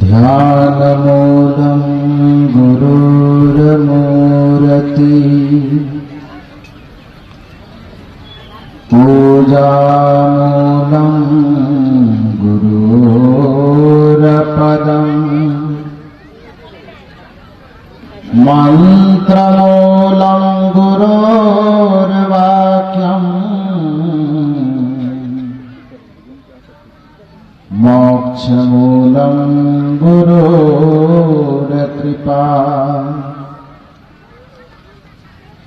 ध्यानमूलं गुरुर्मूर्ति पूजामूलं गुरुरपदम् मन्त्रमूलं गुरोर्वाक्यम् मोक्षमूलं गुरोर्कृपा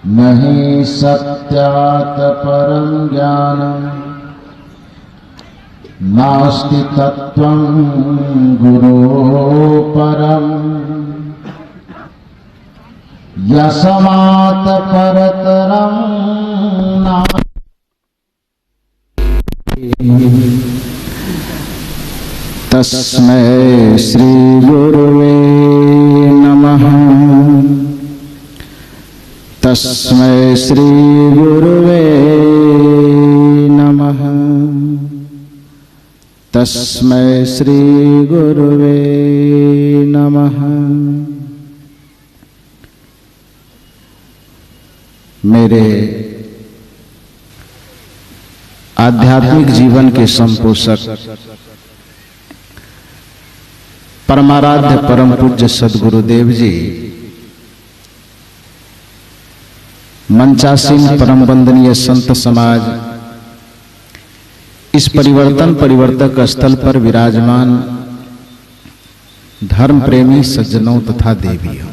न हि सत्यात् परं ज्ञानं नास्ति तत्त्वं गुरोः परम् यस्मात् परतरं नास्ति। तस्मै श्री गुरुवे नमः। तस्मै श्री गुरुवे नमः। तस्मै श्री गुरुवे नमः। मेरे आध्यात्मिक जीवन के संपोषक परमाराध्य परम पूज्य सद्गुरुदेव जी, मंचासीन परम वंदनीय संत समाज, इस परिवर्तक स्थल पर विराजमान धर्म प्रेमी सज्जनों तथा देवियों,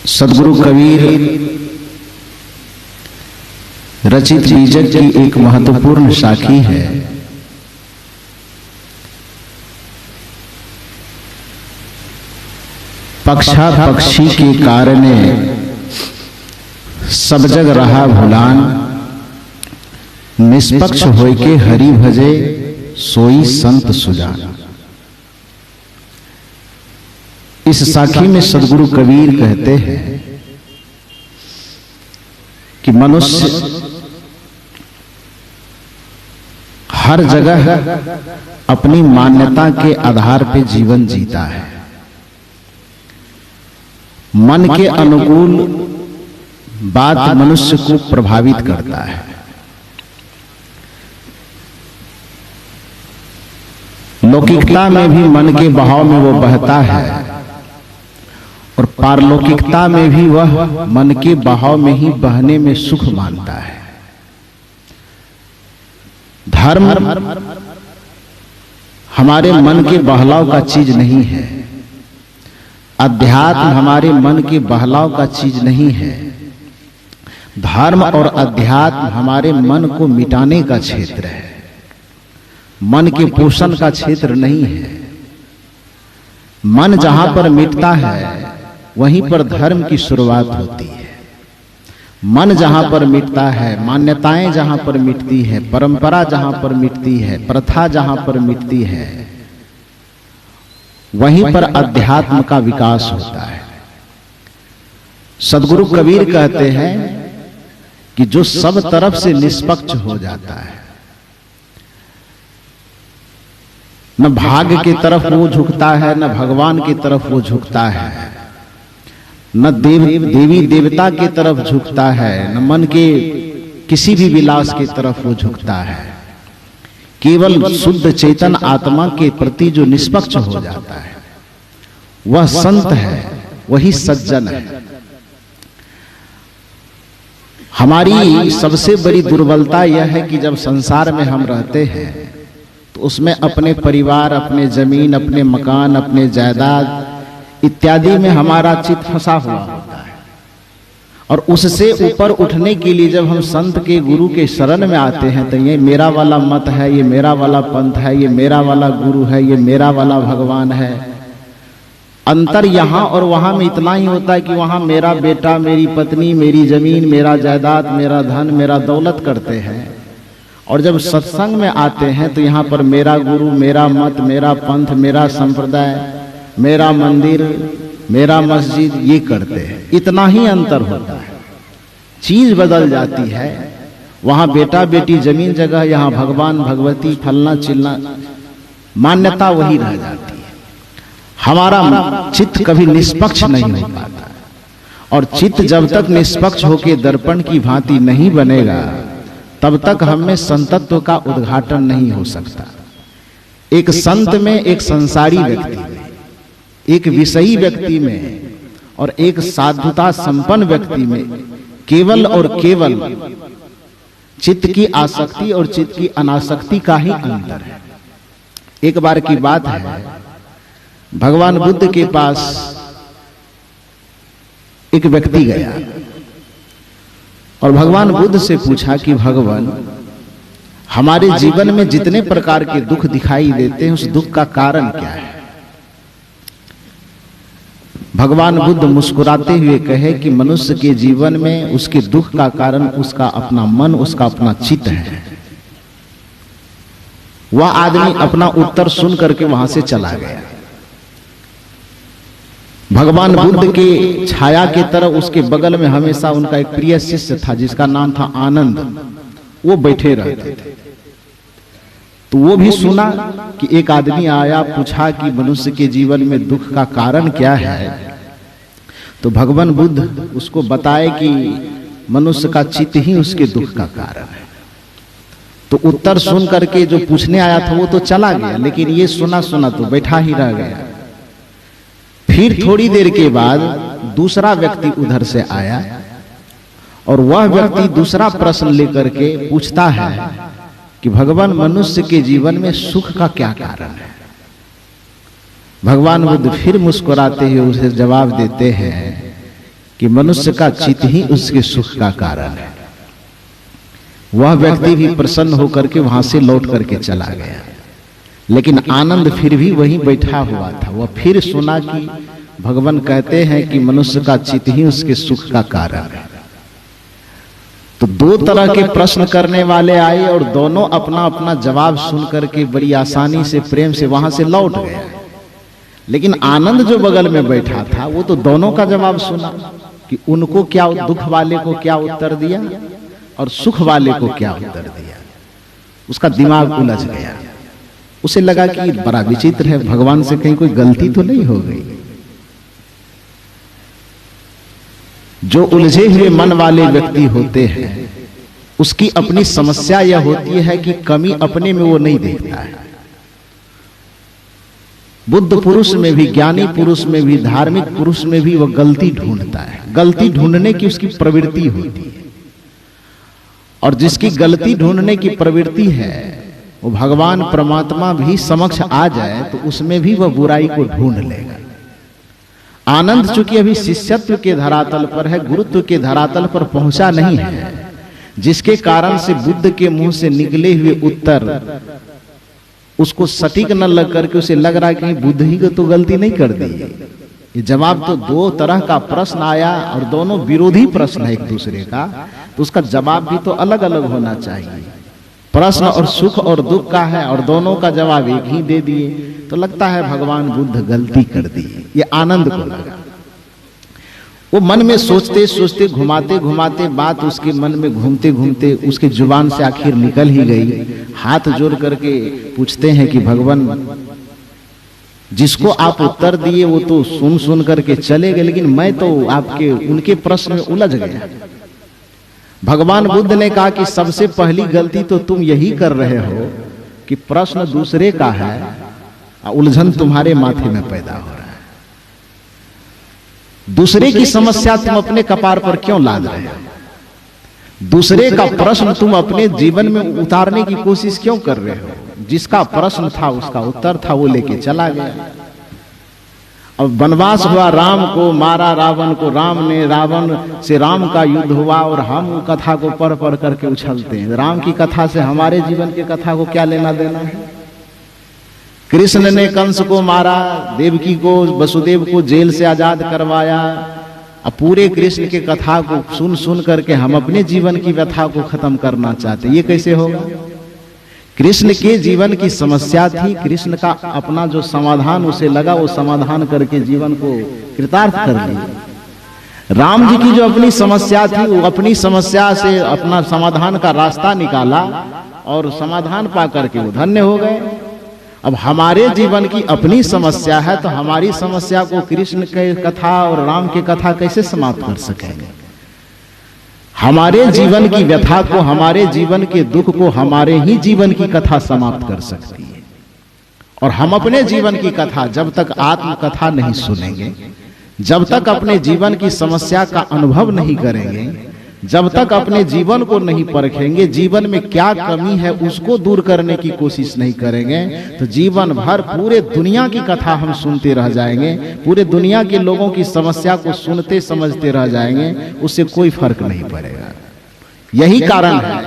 सद्गुरु कबीर रचित बीजक की एक महत्वपूर्ण साखी है। पक्षा पक्षी के कारणे सब जग रहा भुलान, निष्पक्ष होय के हरि भजे सोई संत सुजान। इस साखी में सद्गुरु कबीर कहते हैं कि मनुष्य हर जगह अपनी मान्यता के आधार पर जीवन जीता है। मन के अनुकूल बात मनुष्य को प्रभावित करता है। लौकिकता में भी मन के बहाव में वो बहता है और पारलौकिकता में भी वह मन के बहाव में ही बहने में सुख मानता है। धर्म हमारे मन के बहलाव का चीज नहीं है। अध्यात्म हमारे मन के बहलाव का चीज नहीं है। धर्म और अध्यात्म हमारे मन को मिटाने का क्षेत्र है, मन के पोषण का क्षेत्र नहीं है। मन जहां पर मिटता है वहीं पर धर्म की शुरुआत होती है। मन जहां पर मिटता है, मान्यताएं जहां पर मिटती है, परंपरा जहां पर मिटती है, प्रथा जहां पर मिटती है, वहीं पर अध्यात्म का विकास होता है। सद्गुरु कबीर कहते हैं कि जो सब तरफ से निष्पक्ष हो जाता है, न भाग्य की तरफ वो झुकता है, न भगवान की तरफ वो झुकता है, न देवी देवता की तरफ झुकता है, न मन के किसी भी विलास की तरफ वो झुकता है। केवल शुद्ध चेतन आत्मा के प्रति जो निष्पक्ष हो जाता है वह संत है, वही सज्जन है। हमारी सबसे बड़ी दुर्बलता यह है कि जब संसार में हम रहते हैं तो उसमें अपने परिवार, अपने जमीन, अपने मकान, अपने जायदाद इत्यादि में हमारा चित्त फंसा हुआ होता है और उससे ऊपर उठने के लिए जब हम संत के गुरु के शरण में आते हैं तो ये मेरा वाला मत है, ये मेरा वाला पंथ है, ये मेरा वाला गुरु है, ये मेरा वाला भगवान है। अंतर यहाँ और वहाँ में इतना ही होता है कि वहाँ मेरा बेटा, मेरी पत्नी, मेरी जमीन, मेरा जायदाद, मेरा धन, मेरा दौलत करते हैं। और जब सत्संग में आते हैं तो यहाँ पर मेरा गुरु, मेरा मत, मेरा पंथ, मेरा संप्रदाय, मेरा मंदिर, मेरा मस्जिद, ये करते हैं। इतना ही अंतर होता है, चीज बदल जाती है। वहां बेटा बेटी, जमीन जगह, यहाँ भगवान भगवती, फलना चिलना, मान्यता वही रह जाती है। हमारा चित्त कभी निष्पक्ष नहीं हो पाता, और चित्त जब तक निष्पक्ष होकर दर्पण की भांति नहीं बनेगा तब तक हमें संतत्व का उद्घाटन नहीं हो सकता। एक संत में, एक संसारी व्यक्ति में, एक विषयी व्यक्ति में और एक साधुता संपन्न व्यक्ति में केवल और केवल चित्त की आसक्ति और चित्त की अनासक्ति का ही अंतर है। एक बार की बात है, भगवान बुद्ध के पास एक व्यक्ति गया और भगवान बुद्ध से पूछा कि भगवान, हमारे जीवन में जितने प्रकार के दुख दिखाई देते हैं उस दुख का कारण क्या है? भगवान बुद्ध मुस्कुराते हुए कहे कि मनुष्य के जीवन में उसके दुख का कारण उसका अपना मन, उसका अपना चित्त है। वह आदमी अपना उत्तर सुन करके वहां से चला गया। भगवान बुद्ध के छाया की तरह उसके बगल में हमेशा उनका एक प्रिय शिष्य था जिसका नाम था आनंद। वो बैठे रहते थे। तो वो भी सुना कि एक आदमी आया, पूछा कि मनुष्य के जीवन में दुख का कारण क्या है। तो भगवान बुद्ध उसको बताए कि मनुष्य का चित्त ही उसके दुख का कारण है। तो उत्तर सुन करके जो पूछने आया था वो तो चला गया, लेकिन ये सुना सुना तो बैठा ही रह गया। फिर थोड़ी देर के बाद दूसरा व्यक्ति उधर से आया और वह व्यक्ति दूसरा प्रश्न लेकर के पूछता है कि भगवान, मनुष्य के जीवन में सुख का क्या कारण है? भगवान बुद्ध फिर मुस्कुराते हुए उसे जवाब देते हैं कि मनुष्य का चित्त ही उसके सुख का कारण है। वह व्यक्ति भी प्रसन्न होकर के वहां से लौट करके चला गया, लेकिन आनंद फिर भी वहीं बैठा हुआ था। वह फिर सुना कि भगवान कहते हैं कि मनुष्य का चित्त ही उसके सुख का कारण है। तो दो तरह के प्रश्न करने वाले आए और दोनों अपना अपना जवाब सुन करके बड़ी आसानी से, प्रेम से वहां से लौट गए। लेकिन आनंद जो बगल में बैठा था वो तो दोनों का जवाब सुना कि उनको क्या, दुख वाले को क्या उत्तर दिया और सुख वाले को क्या उत्तर दिया। उसका दिमाग उलझ गया। उसे लगा कि बड़ा विचित्र है, भगवान से कहीं कोई गलती तो नहीं हो गई। जो उलझे हुए मन वाले व्यक्ति होते हैं उसकी अपनी समस्या यह होती है कि कमी अपने में वो नहीं देखता है। बुद्ध पुरुष में भी, ज्ञानी पुरुष में भी, धार्मिक पुरुष में भी वह गलती ढूंढता है। गलती ढूंढने की उसकी प्रवृत्ति होती है, और जिसकी गलती ढूंढने की प्रवृत्ति है वो भगवान परमात्मा भी समक्ष आ जाए तो उसमें भी वह बुराई को ढूंढ लेगा। आनंद चूंकि अभी शिष्यत्व के धरातल पर है, गुरुत्व के धरातल पर पहुंचा नहीं है, जिसके कारण से बुद्ध के मुंह से निकले हुए उत्तर उसको सटीक न लग करके उसे लग रहा है कि बुद्ध ही को तो गलती नहीं कर दी। ये जवाब तो दो तरह का प्रश्न आया और दोनों विरोधी प्रश्न है एक दूसरे का, तो उसका जवाब भी तो अलग अलग होना चाहिए। प्रश्न और सुख और दुख का है और दोनों का जवाब एक ही दे दिए, तो लगता है भगवान बुद्ध गलती कर दी। ये आनंद को लगा। वो मन में सोचते सोचते, घुमाते घुमाते, बात उसके मन में घूमते घूमते उसके जुबान से आखिर निकल ही गई। हाथ जोड़ करके पूछते हैं कि भगवान, जिसको आप उत्तर दिए वो तो सुन सुन करके चले गए, लेकिन मैं तो आपके उनके प्रश्न में उलझ गया। भगवान बुद्ध ने कहा कि सबसे पहली गलती तो तुम यही कर रहे हो कि प्रश्न दूसरे का है, उलझन तुम्हारे माथे में पैदा हो रहा है। दूसरे की समस्या तुम अपने कपार पर क्यों लाद रहे हो? दूसरे का प्रश्न तुम अपने जीवन में उतारने की कोशिश क्यों कर रहे हो? जिसका प्रश्न था उसका उत्तर था, वो लेके चला गया। अब वनवास हुआ, राम को मारा रावण को, राम ने रावण से, राम का युद्ध हुआ और हम कथा को पढ़ पढ़ करके उछलते हैं। राम की कथा से हमारे जीवन की कथा को क्या लेना देना है? कृष्ण ने कंस को मारा, देवकी को, वसुदेव को जेल से आजाद करवाया। अब पूरे कृष्ण के कथा को सुन सुन करके हम अपने जीवन की व्यथा को खत्म करना चाहते, ये कैसे होगा? कृष्ण के जीवन की समस्या थी, कृष्ण का अपना जो समाधान उसे लगा, वो समाधान करके जीवन को कृतार्थ कर लिया। राम जी की जो अपनी समस्या थी, वो अपनी समस्या से अपना समाधान का रास्ता निकाला और समाधान पा करके वो धन्य हो गए। अब हमारे जीवन की अपनी समस्या है, तो हमारी समस्या को कृष्ण के कथा और राम के कथा कैसे समाप्त कर सकेंगे? हमारे जीवन की व्यथा को, हमारे जीवन के दुख को हमारे ही जीवन की कथा समाप्त कर सकती है। और हम अपने जीवन की कथा जब तक आत्म कथा नहीं सुनेंगे, जब तक अपने जीवन की समस्या का अनुभव नहीं करेंगे, जब तक अपने जीवन को नहीं परखेंगे, जीवन में क्या कमी है उसको दूर करने की कोशिश नहीं करेंगे, तो जीवन भर पूरे दुनिया की कथा हम सुनते रह जाएंगे, पूरे दुनिया के लोगों की समस्या को सुनते समझते रह जाएंगे, उससे कोई फर्क नहीं पड़ेगा। यही कारण है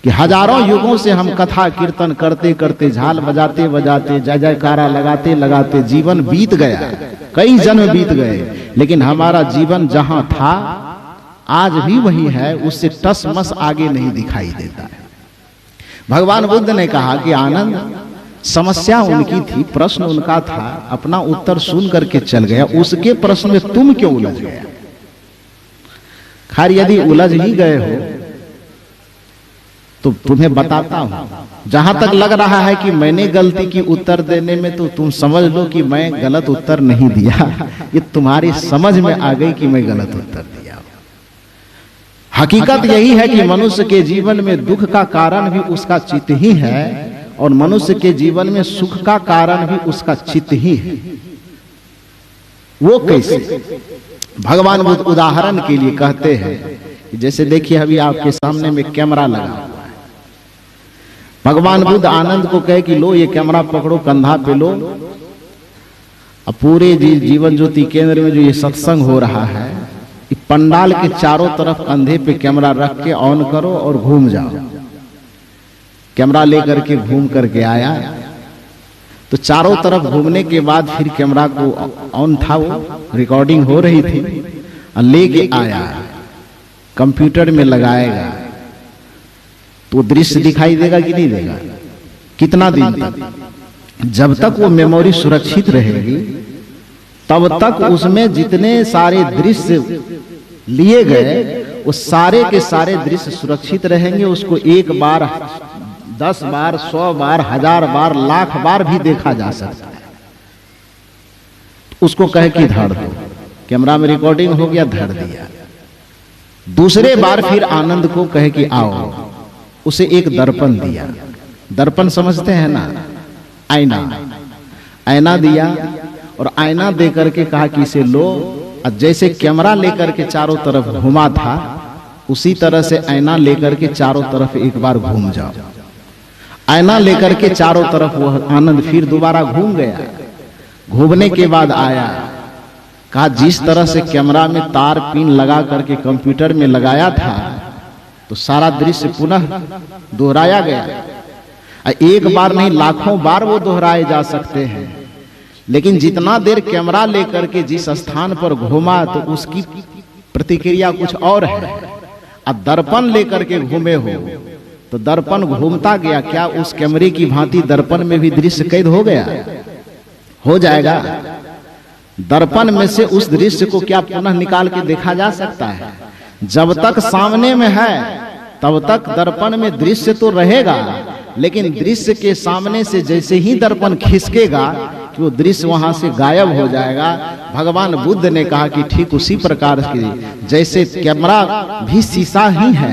कि हजारों युगों से हम कथा कीर्तन करते करते, झाल बजाते बजाते, जय जयकारा लगाते लगाते जीवन बीत गया, कई जन्म बीत गए, लेकिन हमारा जीवन जहां था आज भी वही है, उससे टस मस आगे नहीं दिखाई देता है। भगवान बुद्ध ने कहा कि आनंद, समस्या उनकी थी, प्रश्न उनका था, अपना उत्तर सुन करके चल गया, उसके प्रश्न में तुम क्यों उलझ गया? खैर यदि उलझ ही गए हो तो तुम्हें बताता हूं। जहां तक लग रहा है कि मैंने गलती की उत्तर देने में, तो तुम समझ लो कि मैं गलत उत्तर नहीं दिया, ये तुम्हारी समझ में आ गई कि मैं गलत उत्तर दिया। हकीकत यही है कि मनुष्य के जीवन में दुख का कारण भी उसका चित्त ही है, और मनुष्य के जीवन में सुख का कारण भी उसका चित्त ही है। वो कैसे? भगवान बुद्ध उदाहरण के लिए कहते हैं कि जैसे देखिए अभी आपके सामने में कैमरा लगा हुआ है। भगवान बुद्ध आनंद को कहे कि लो ये कैमरा पकड़ो, कंधा पे लो, अब पूरे जीवन ज्योति केंद्र में जो ये सत्संग हो रहा है, पंडाल के चारों तरफ कंधे पे कैमरा रख के ऑन करो और घूम जाओ। कैमरा लेकर के घूम करके आया, तो चारों तरफ घूमने के बाद फिर कैमरा को ऑन था, वो रिकॉर्डिंग हो रही थी, और लेके आया, कंप्यूटर में लगाएगा तो दृश्य दिखाई देगा कि नहीं देगा? कितना दिन तक? जब तक वो मेमोरी सुरक्षित रहेगी तब तक उसमें जितने सारे दृश्य लिए गए वो सारे के सारे दृश्य सुरक्षित रहेंगे। उसको एक बार, 10 बार, 100 बार, 1000 बार, लाख बार भी देखा जा सकता है। उसको कहे कि धर दो, कैमरा में रिकॉर्डिंग हो गया, धर दिया। दूसरे बार फिर आनंद को कहे कि आओ, उसे एक दर्पण दिया। दर्पण समझते हैं ना, आईना, आईना दिया, और आईना दे करके कहा कि इसे लो, और जैसे कैमरा लेकर के चारों तरफ घुमा था, उसी तरह से आईना लेकर के चारों तरफ एक बार घूम जाओ। आईना लेकर के चारों तरफ वह आनंद फिर दोबारा घूम गया। घूमने के बाद आया, कहा जिस तरह से कैमरा में तार पिन लगा करके कंप्यूटर में लगाया था, तो सारा दृश्य पुनः दोहराया गया। एक बार नहीं, लाखों बार वो दोहराए जा सकते हैं, लेकिन जितना देर कैमरा लेकर के जिस स्थान पर घूमा, तो उसकी प्रतिक्रिया कुछ और है। अब दर्पण लेकर के घूमे हो, तो दर्पण घूमता गया, क्या उस कैमरे की भांति दर्पण में भी दृश्य कैद हो गया? हो जाएगा। दर्पण में से उस दृश्य को क्या पुनः निकाल के देखा जा सकता है? जब तक सामने में है तब तक दर्पण में दृश्य तो रहेगा, लेकिन दृश्य के सामने से जैसे ही दर्पण खिसकेगा कि वो दृश्य वहां से गायब हो जाएगा। भगवान बुद्ध ने कहा कि ठीक उसी प्रकार के जैसे कैमरा भी शीशा ही है,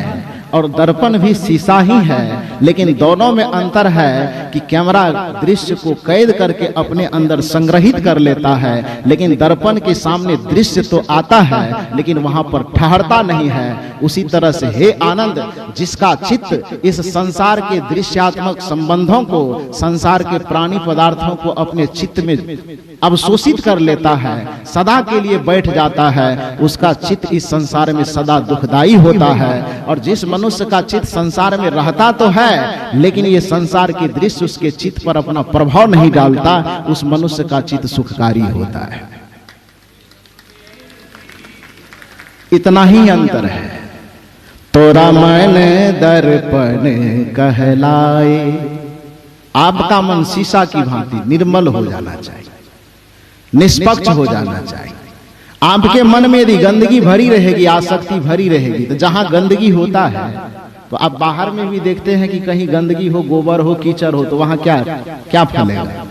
और दर्पण भी शीशा ही है, लेकिन दोनों में अंतर है कि कैमरा दृश्य को कैद करके अपने अंदर संग्रहित कर लेता है, लेकिन दर्पण के सामने दृश्य तो आता है लेकिन वहां पर ठहरता नहीं है। उसी तरह से हे आनंद, जिसका चित्त इस संसार के दृश्यात्मक संबंधों को, संसार के प्राणी पदार्थों को अपने चित्त में अवशोषित कर लेता है, सदा के लिए बैठ जाता है, उसका चित्त इस संसार में सदा दुखदाई होता है। और जिस मनुष्य का चित्त संसार में रहता तो है लेकिन ये संसार के दृश्य उसके चित्त पर अपना प्रभाव नहीं डालता, उस मनुष्य का चित्त सुखकारी होता है। इतना ही अंतर है। तोरा मन दर्पण कहलाए। आपका मन शीशा की भांति निर्मल हो जाना चाहिए, निष्पक्ष हो जाना चाहिए। आपके मन में यदि गंदगी भरी रहेगी, आसक्ति भरी रहेगी, तो जहां गंदगी होता है तो आप बाहर में भी देखते हैं कि कहीं गंदगी हो, गोबर हो, कीचड़ हो, तो वहां क्या क्या फैलेगा?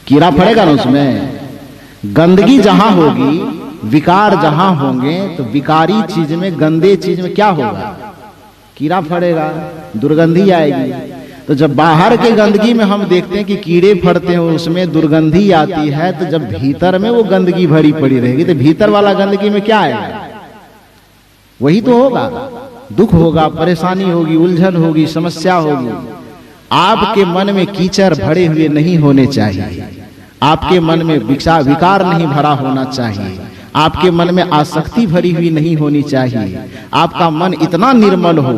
कीड़ा फड़ेगा ना उसमें। गंदगी जहां होगी, विकार जहां होंगे, तो विकारी चीज में, गंदे चीज में क्या होगा? कीड़ा फड़ेगा, दुर्गंधी आएगी। तो जब बाहर के गंदगी में हम देखते हैं कि कीड़े फड़ते हैं, उसमें दुर्गंधी आती है, तो जब भीतर में वो गंदगी भरी पड़ी रहेगी तो भीतर वाला गंदगी में क्या आएगा? वही तो होगा, दुख होगा, परेशानी होगी, उलझन होगी, समस्या होगी। आपके मन में कीचड़ भरे हुए नहीं होने चाहिए, आपके मन में विकार नहीं भरा होना चाहिए, आपके मन में आसक्ति भरी हुई नहीं होनी चाहिए। आपका मन इतना निर्मल हो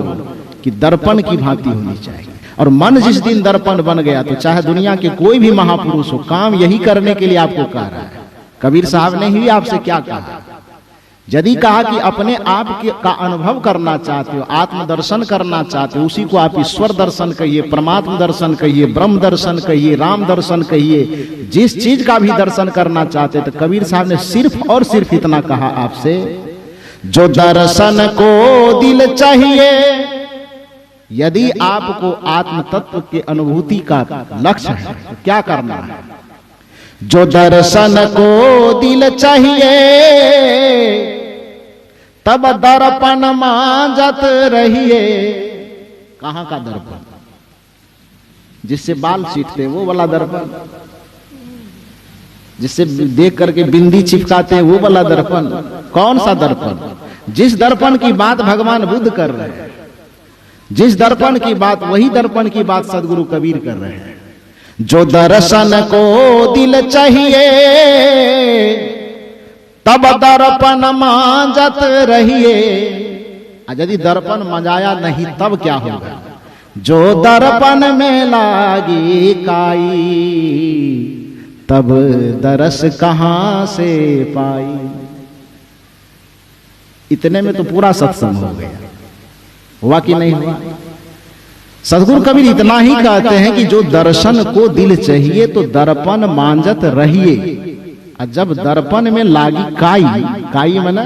कि दर्पण की भांति होनी चाहिए। और मन जिस दिन दर्पण बन गया तो चाहे दुनिया के कोई भी महापुरुष हो, काम यही करने के लिए आपको कह रहा है। कबीर साहब ने ही आपसे क्या कहा? यदि कहा कि अपने आप का अनुभव करना चाहते हो, आत्मदर्शन करना चाहते हो, उसी को आप ईश्वर दर्शन कहिए, परमात्मा दर्शन कहिए, ब्रह्म दर्शन कहिए, राम दर्शन कहिए, जिस चीज का भी दर्शन करना चाहते, तो कबीर साहब ने सिर्फ और सिर्फ इतना कहा आपसे, जो दर्शन को दिल चाहिए। यदि आपको आत्म तत्व के अनुभूति का लक्ष्य है तो क्या करना है? जो दर्शन को दिल चाहिए, तब दर्पण मांजत रहिए। कहां का दर्पण? जिससे बाल सीटते वो वाला दर्पण, जिससे देख करके बिंदी चिपकाते हैं वो वाला दर्पण। कौन सा दर्पण? जिस दर्पण की बात भगवान बुद्ध कर रहे हैं, जिस दर्पण की बात, वही दर्पण की बात सदगुरु कबीर कर रहे हैं। जो दर्शन को दिल चाहिए, तब दर्पण मांजत रहिए। यदि दर्पण मजाया नहीं तब क्या होगा? जो दर्पण में लागी काई, तब दरस कहां से पाई। इतने में तो पूरा सत्संग हो गया। हुआ कि नहीं हुआ? सदगुरु कबीर इतना ही कहते हैं कि जो दर्शन को दिल चाहिए तो दर्पण मांजत रहिए। और जब दर्पण में लागी काई, काई माने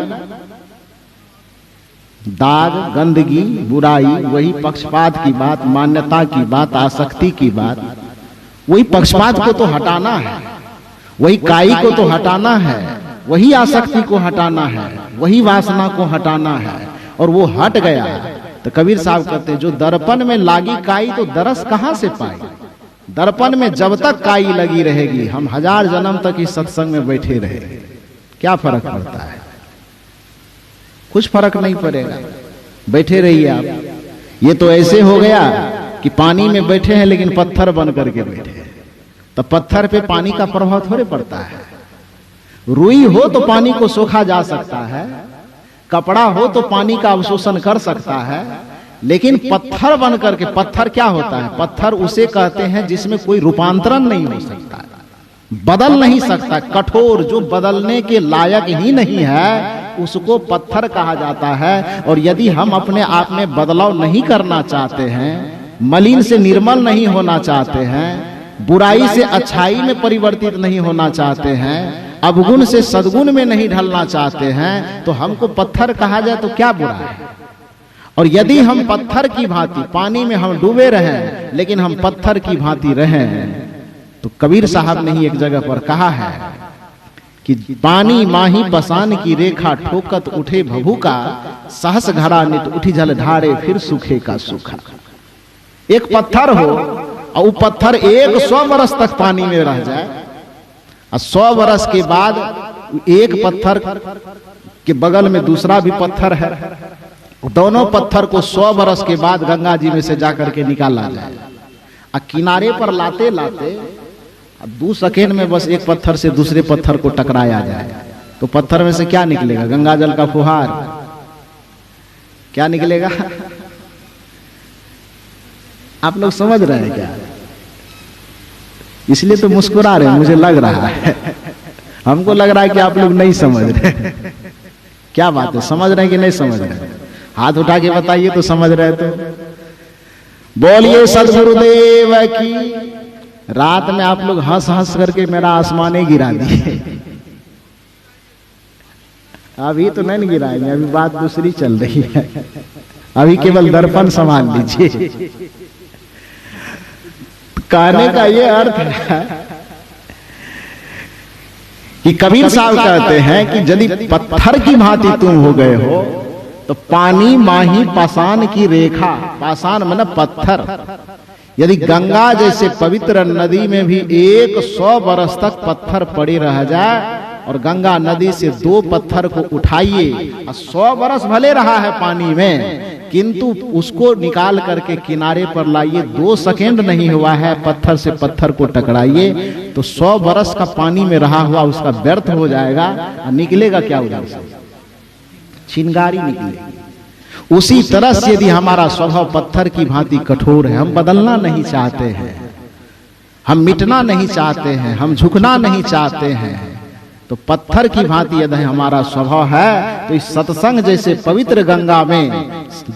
दाग, गंदगी, बुराई, वही पक्षपात की बात, मान्यता की बात, आसक्ति की बात, वही पक्षपात को तो हटाना है, वही काई को तो हटाना है, वही आसक्ति को हटाना है, वही वासना को हटाना है। और वो हट गया तो कबीर साहब कहते हैं, जो दर्पण में लागी काई तो दरस कहां से पाई? दर्पण में जब तक काई लगी रहेगी, हम 1000 जन्म तक इस सत्संग में बैठे रहे, क्या फर्क पड़ता है? कुछ फर्क नहीं पड़ेगा, बैठे रहिए आप। ये तो ऐसे हो गया कि पानी में बैठे हैं लेकिन पत्थर बन करके बैठे हैं, तो पत्थर पे पानी का प्रभाव थोड़े पड़ता है। रुई हो तो पानी को सोखा जा सकता है, कपड़ा हो तो पानी का अवशोषण कर सकता है, लेकिन पत्थर बन करके, पत्थर क्या होता है? पत्थर उसे कहते हैं जिसमें कोई रूपांतरण नहीं हो सकता, बदल नहीं सकता, कठोर, जो बदलने के लायक ही नहीं है, उसको पत्थर कहा जाता है। और यदि हम अपने आप में बदलाव नहीं करना चाहते हैं, मलिन से निर्मल नहीं होना चाहते हैं, बुराई से अच्छाई में परिवर्तित नहीं होना चाहते हैं, अवगुण से सद्गुण में नहीं ढलना चाहते हैं, तो हमको पत्थर कहा जाए तो क्या बुरा है? और यदि हम पत्थर की भांति, पानी में हम डूबे रहें लेकिन हम पत्थर की भांति रहें, तो कबीर साहब ने ही एक जगह पर कहा है कि पानी माही पसान की रेखा ठोकत उठे भभू का, सहस घड़ा नित उठी जल ढारे फिर सूखे का सूखा। एक पत्थर हो और वो पत्थर 100 बरस तक पानी में रह जाए और 100 बरस के बाद एक पत्थर के बगल में दूसरा भी पत्थर है, दोनों पत्थर को 100 बरस के बाद गंगा जी में से जाकर के निकाला जाए और किनारे पर लाते लाते 2 सेकेंड में बस एक पत्थर से दूसरे पत्थर को टकराया जाए, तो पत्थर में से क्या निकलेगा? गंगा जल का फुहार। क्या निकलेगा? आप लोग समझ रहे हैं क्या? इसलिए तो मुस्कुरा रहे हैं, मुझे लग रहा है, हमको लग रहा है कि आप लोग नहीं समझ रहे। क्या बात है, समझ रहे हैं कि नहीं समझ रहे? हाथ उठा के बताइए तो समझ रहे तो बोलिए सदगुरुदेव की। रात में आप लोग हंस हंस करके मेरा आसमाने गिरा दिए। अभी तो नहीं गिराएंगे, अभी बात दूसरी चल रही है, अभी केवल दर्पण संभाल लीजिए। कहने का ये अर्थ है कि कबीर साहब कहते हैं कि यदि पत्थर की भांति तुम हो गए हो तो पानी माही पाषाण की रेखा, पाषाण मतलब पत्थर, यदि गंगा जैसे पवित्र नदी में भी 100 बरस तक पत्थर पड़े रह जाए और गंगा नदी से 2 पत्थर को उठाइए और 100 बरस भले रहा है पानी में, किंतु उसको निकाल करके किनारे पर लाइए, 2 सेकेंड नहीं हुआ है, पत्थर से पत्थर को टकराइए तो 100 बरस का पानी में रहा हुआ उसका व्यर्थ हो जाएगा और निकलेगा क्या उधर से? चिंगारी निकलेगी। उसी तरह से यदि हमारा स्वभाव पत्थर की भांति कठोर है, हम बदलना नहीं चाहते हैं, हम मिटना नहीं चाहते हैं, हम झुकना नहीं चाहते हैं, तो पत्थर की भांति यदि हमारा स्वभाव है तो इस सत्संग जैसे पवित्र गंगा में,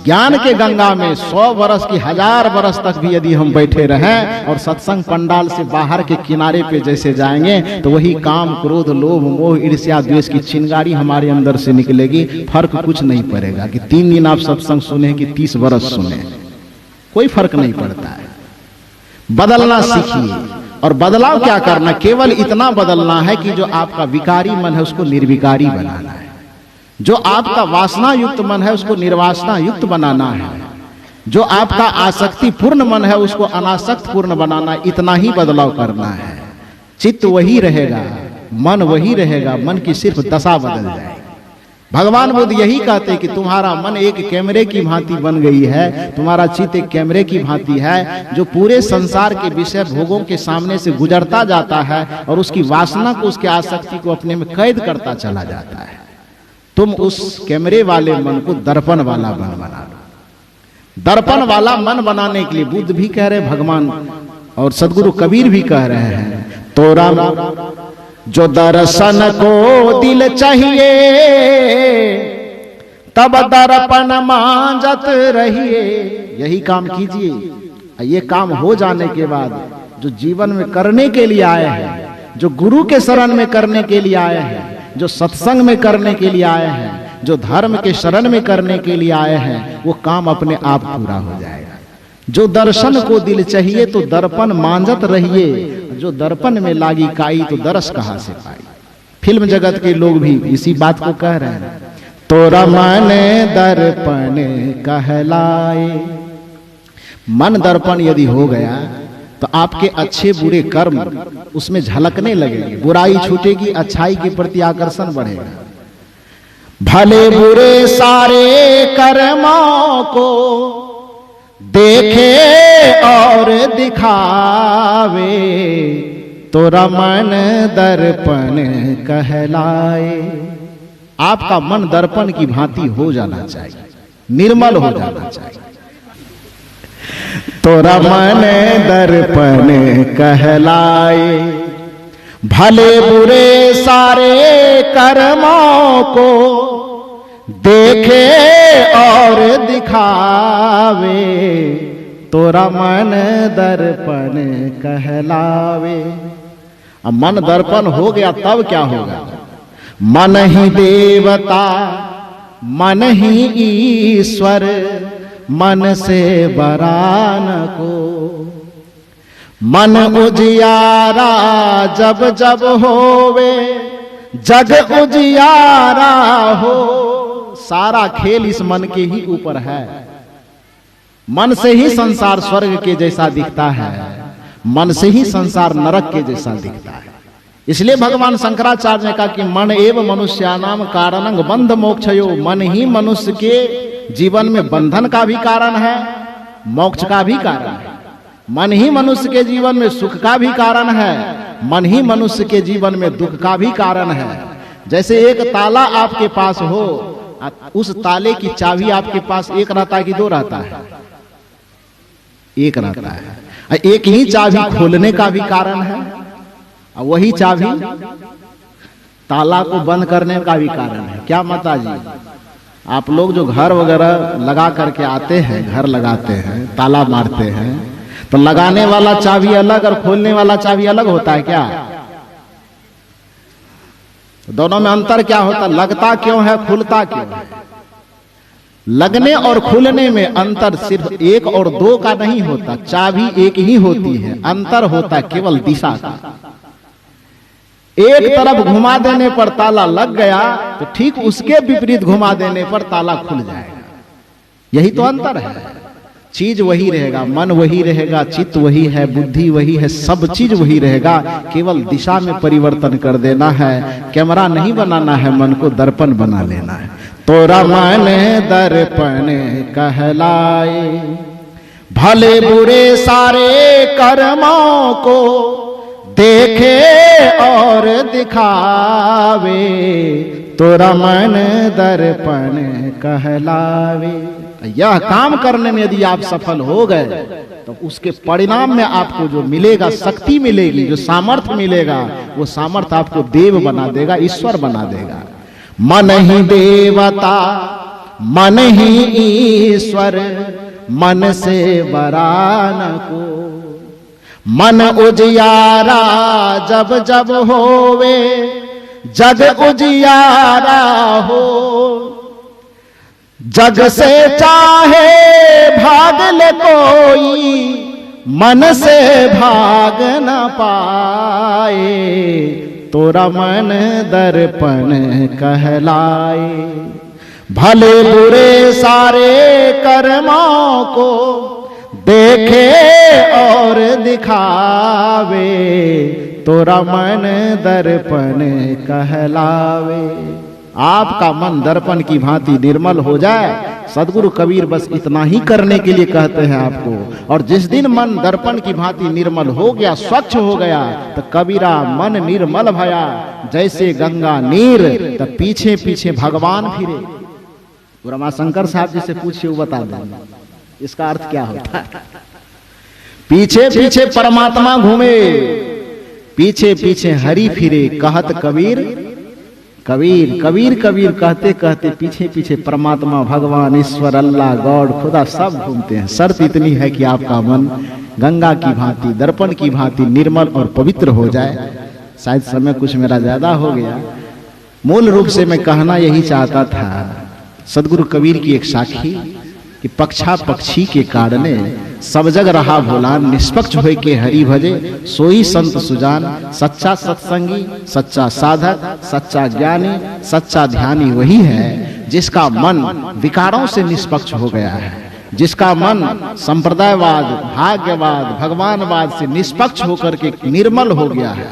ज्ञान के गंगा में 100 बरस की 1000 बरस तक भी यदि हम बैठे रहें और सत्संग पंडाल से बाहर के किनारे पे जैसे जाएंगे तो वही काम, क्रोध, लोभ, मोह, ईर्ष्या, द्वेष की चिंगारी हमारे अंदर से निकलेगी। फर्क कुछ नहीं पड़ेगा कि 3 दिन आप सत्संग सुने कि 30 बरस सुने, कोई फर्क नहीं पड़ता है। बदलना सीखिए। और बदलाव क्या करना? केवल इतना बदलना है कि जो आपका विकारी मन है उसको निर्विकारी बनाना है, जो आपका वासना युक्त मन है उसको निर्वासना युक्त बनाना है, जो आपका आसक्ति पूर्ण मन है उसको अनासक्त पूर्ण बनाना, इतना ही बदलाव करना है। चित्त वही रहेगा, मन वही रहेगा, मन की सिर्फ दशा बदल जाएगी। भगवान बुद्ध यही कहते हैं कि तुम्हारा मन एक कैमरे की भांति बन गई है, तुम्हारा चित्त एक कैमरे की भांति है जो पूरे संसार के विषय भोगों के सामने से गुजरता जाता है और उसकी वासना को, उसके आसक्ति को अपने में कैद करता चला जाता है। तुम उस कैमरे वाले मन को दर्पण वाला मन बना लो। दर्पण वाला मन बनाने के लिए बुद्ध भी कह रहे, भगवान और सदगुरु कबीर भी कह रहे हैं, तोरा जो दर्शन को दिल चाहिए तब दर्पण मांजत रहिए। यही काम कीजिए। ये काम हो जाने के बाद जो जीवन में करने के लिए आए हैं, जो गुरु के शरण में करने के लिए आए हैं, जो सत्संग में करने के लिए आए हैं, जो धर्म के शरण में करने के लिए आए हैं, वो काम अपने आप पूरा हो जाएगा। जो दर्शन को दिल चाहिए तो दर्पण मांजत रहिए, जो दर्पण में लागी काई तो दरस कहां से पाई। फिल्म जगत के लोग भी इसी बात को कह रहे हैं, तोरा मन दर्पण कहलाए। मन दर्पण यदि हो गया तो आपके अच्छे बुरे कर्म उसमें झलकने लगेंगे, बुराई छूटेगी, अच्छाई के प्रति आकर्षण बढ़ेगा। भले बुरे सारे कर्मों को देखे और दिखावे तोरा मन दर्पण कहलाए। आपका मन दर्पण की भांति हो जाना चाहिए, निर्मल हो जाना चाहिए। तोरा मन दर्पण कहलाए, भले बुरे सारे कर्मों को देखे और दिखावे तोरा मन दर्पण कहलावे। अब मन दर्पण हो गया तब क्या होगा? मन ही देवता, मन ही ईश्वर, मन से बरान को। मन उजियारा जब जब होवे जग उजियारा हो। सारा खेल इस मन के ही ऊपर है। मन से ही संसार स्वर्ग के जैसा दिखता है, मन से ही संसार नरक के जैसा दिखता है। इसलिए भगवान शंकराचार्य ने कहा कि मन एव मनुष्यानाम कारणं बंध मोक्षयो। मन ही मनुष्य के जीवन में बंधन का भी कारण है, मोक्ष का भी कारण है। मन ही मनुष्य के जीवन में सुख का भी कारण है, मन ही मनुष्य के जीवन में दुख का भी कारण है। जैसे एक ताला आपके पास हो, उस ताले की चाबी आपके पास एक रहता है कि दो रहता है? एक रहता है। एक ही चाबी खोलने का भी कारण है, और वही चाबी ताला को बंद करने का भी कारण है। क्या माता जी, आप लोग जो घर वगैरह लगा करके आते हैं, घर लगाते हैं, ताला मारते हैं, तो लगाने वाला चाबी अलग और खोलने वाला चाबी अलग होता है क्या? दोनों में अंतर क्या होता? लगता क्यों है, खुलता क्यों है? लगने और खुलने में अंतर सिर्फ एक और दो का नहीं होता, चाबी एक ही होती है। अंतर होता है केवल दिशा का। एक तरफ घुमा देने पर ताला लग गया तो ठीक उसके विपरीत घुमा देने पर ताला खुल जाएगा। यही तो अंतर है। चीज वही रहेगा, मन वही रहेगा, चित्त वही है, बुद्धि वही है, सब चीज वही रहेगा। केवल दिशा में परिवर्तन कर देना है। कैमरा नहीं बनाना है, मन को दर्पण बना लेना है। तोरा मन दर्पण कहलाए, भले बुरे सारे कर्मों को देखे और दिखावे। तोरा मन दर्पण कहलावे। यह काम करने में यदि आप सफल हो गए तो उसके परिणाम में आपको जो मिलेगा, शक्ति मिलेगी, जो सामर्थ्य मिलेगा, वो सामर्थ्य आपको देव बना देगा, ईश्वर बना देगा। मन ही देवता, मन ही ईश्वर, मन से बरान को। मन उजियारा जब जब होवे, जग उजियारा हो। जग से चाहे भाग ले कोई, मन से भाग न पाए। तोरा मन दर्पण कहलाए, भले बुरे सारे कर्मों को देखे और दिखावे। तोरा मन दर्पण कहलावे। आपका मन दर्पण की भांति निर्मल हो जाए, सदगुरु कबीर बस इतना ही करने के लिए कहते हैं आपको। और जिस दिन मन दर्पण की भांति निर्मल हो गया, स्वच्छ हो गया, तो कबीरा मन निर्मल भया जैसे गंगा नीर, तो पीछे पीछे भगवान फिरे। रमाशंकर साहब जी से पूछिए, वो बता देंगे इसका अर्थ क्या होता है। पीछे पीछे परमात्मा घूमे, पीछे पीछे हरि फिरे। कहत कबीर कबीर कबीर कबीर कहते कहते पीछे पीछे परमात्मा, भगवान, ईश्वर, अल्लाह, गॉड, खुदा सब घूमते हैं। शर्त इतनी है कि आपका मन गंगा की भांति, दर्पण की भांति निर्मल और पवित्र हो जाए। शायद समय कुछ मेरा ज्यादा हो गया। मूल रूप से मैं कहना यही चाहता था, सदगुरु कबीर की एक साखी कि पक्षा पक्षी के कारणे सब जग रहा भोला। निष्पक्ष होय के हरि भजे, सोई संत सुजान। सच्चा सत्संगी, सच्चा साधक, सच्चा ज्ञानी, सच्चा ध्यानी वही है जिसका मन विकारों से निष्पक्ष हो गया है, जिसका मन संप्रदायवाद, भाग्यवाद, भगवानवाद से निष्पक्ष होकर के निर्मल हो गया है।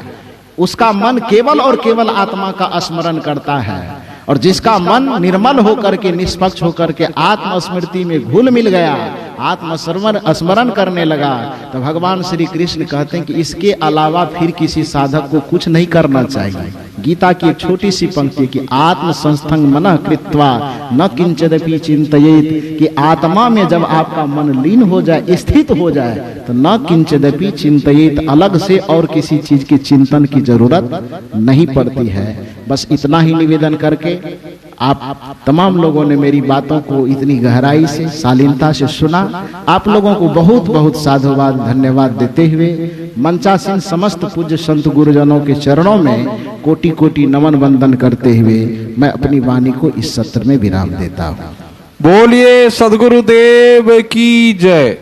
उसका मन केवल और केवल आत्मा का स्मरण करता है। और जिसका मन निर्मल होकर के, निष्पक्ष होकर के आत्मस्मृति में घुल मिल गया, आत्मस्मरण करने लगा, तो भगवान श्री कृष्ण कहते हैं कि इसके अलावा फिर किसी साधक को कुछ नहीं करना चाहिए। गीता की एक छोटी सी पंक्ति कि आत्म संस्थं मनः कृत्वा न किंचिदपि चिंतयेत, कि आत्मा में जब आपका मन लीन हो जाए, स्थित हो जाए, तो न किंचिदपि चिंतयेत, अलग से और किसी चीज के चिंतन की जरूरत नहीं पड़ती है। बस इतना ही निवेदन करके आप तमाम लोगों ने मेरी बातों को इतनी गहराई से, शालीनता से सुना। आप लोगों को बहुत बहुत साधुवाद, धन्यवाद देते हुए मंचासीन समस्त पूज्य संत गुरुजनों के चरणों में कोटि कोटि नमन वंदन करते हुए मैं अपनी वाणी को इस सत्र में विराम देता हूँ। बोलिए सद्गुरुदेव की जय।